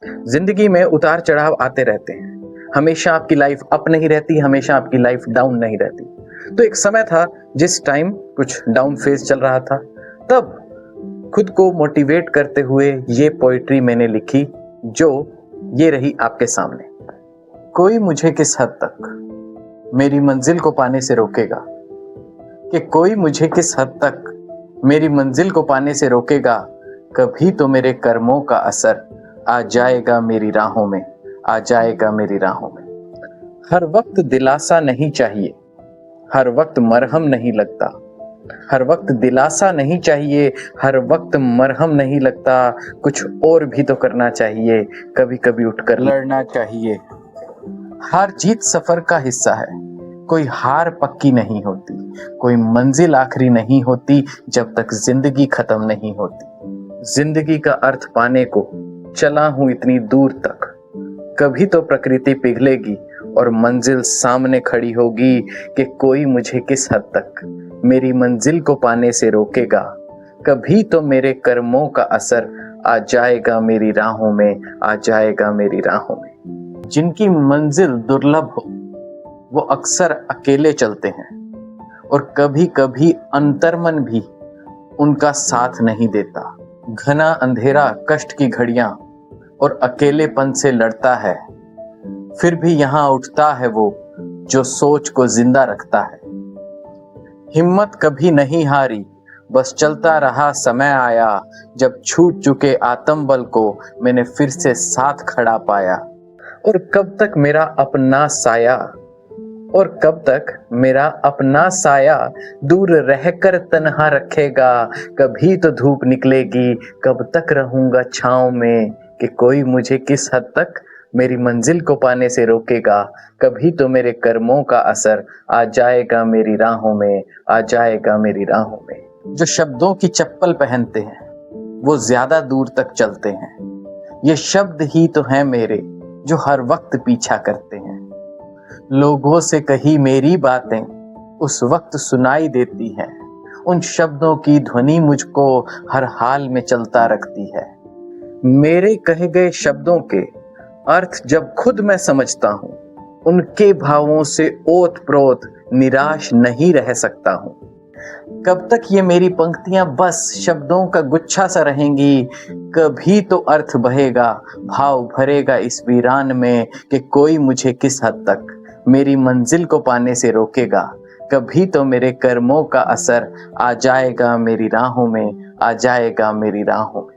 जिंदगी में उतार चढ़ाव आते रहते हैं। हमेशा आपकी लाइफ अप नहीं रहती, हमेशा आपकी लाइफ डाउन नहीं रहती। तो एक समय था जिस टाइम कुछ डाउन फेज चल रहा था, तब खुद को मोटिवेट करते हुए ये पोइट्री मैंने लिखी, जो ये रही आपके सामने। कोई मुझे किस हद तक मेरी मंजिल को पाने से रोकेगा, कि कोई मुझे किस हद तक मेरी मंजिल को पाने से रोकेगा, कभी तो मेरे कर्मों का असर आ जाएगा मेरी राहों में, आ जाएगा मेरी राहों में। हर वक्त दिलासा नहीं चाहिए, हर वक्त मरहम नहीं लगता, हर वक्त दिलासा नहीं चाहिए, हर वक्त मरहम नहीं लगता। कुछ और भी तो करना चाहिए, कभी कभी उठकर लड़ना चाहिए। हार जीत सफर का हिस्सा है, कोई हार पक्की नहीं होती, कोई मंजिल आखिरी नहीं होती जब तक जिंदगी खत्म नहीं होती। जिंदगी का अर्थ पाने को चला हूं इतनी दूर तक, कभी तो प्रकृति पिघलेगी और मंजिल सामने खड़ी होगी, कि कोई मुझे किस हद तक मेरी मंजिल को पाने से रोकेगा, कभी तो मेरे कर्मों का असर आ जाएगा मेरी राहों में, आ जाएगा मेरी राहों में। जिनकी मंजिल दुर्लभ हो वो अक्सर अकेले चलते हैं, और कभी कभी अंतर्मन भी उनका साथ नहीं देता। घना अंधेरा कष्ट की घड़ियां और अकेलेपन से लड़ता है, फिर भी यहां उठता है वो जो सोच को जिंदा रखता है। हिम्मत कभी नहीं हारी, बस चलता रहा। समय आया जब छूट चुके आत्मबल को मैंने फिर से साथ खड़ा पाया। और कब तक मेरा अपना साया, और कब तक मेरा अपना साया दूर रहकर तन्हा रखेगा, कभी तो धूप निकलेगी, कब तक रहूंगा छांव में, कि कोई मुझे किस हद तक मेरी मंजिल को पाने से रोकेगा, कभी तो मेरे कर्मों का असर आ जाएगा मेरी राहों में, आ जाएगा मेरी राहों में। जो शब्दों की चप्पल पहनते हैं वो ज्यादा दूर तक चलते हैं, ये शब्द ही तो हैं मेरे जो हर वक्त पीछा करते हैं। लोगों से कही मेरी बातें उस वक्त सुनाई देती हैं, उन शब्दों की ध्वनि मुझको हर हाल में चलता रखती है। मेरे कहे गए शब्दों के अर्थ जब खुद मैं समझता हूँ, उनके भावों से ओत प्रोत निराश नहीं रह सकता हूँ। कब तक ये मेरी पंक्तियां बस शब्दों का गुच्छा सा रहेंगी, कभी तो अर्थ बहेगा, भाव भरेगा इस वीरान में, कि कोई मुझे किस हद तक मेरी मंजिल को पाने से रोकेगा, कभी तो मेरे कर्मों का असर आ जाएगा मेरी राहों में, आ जाएगा मेरी राहों में।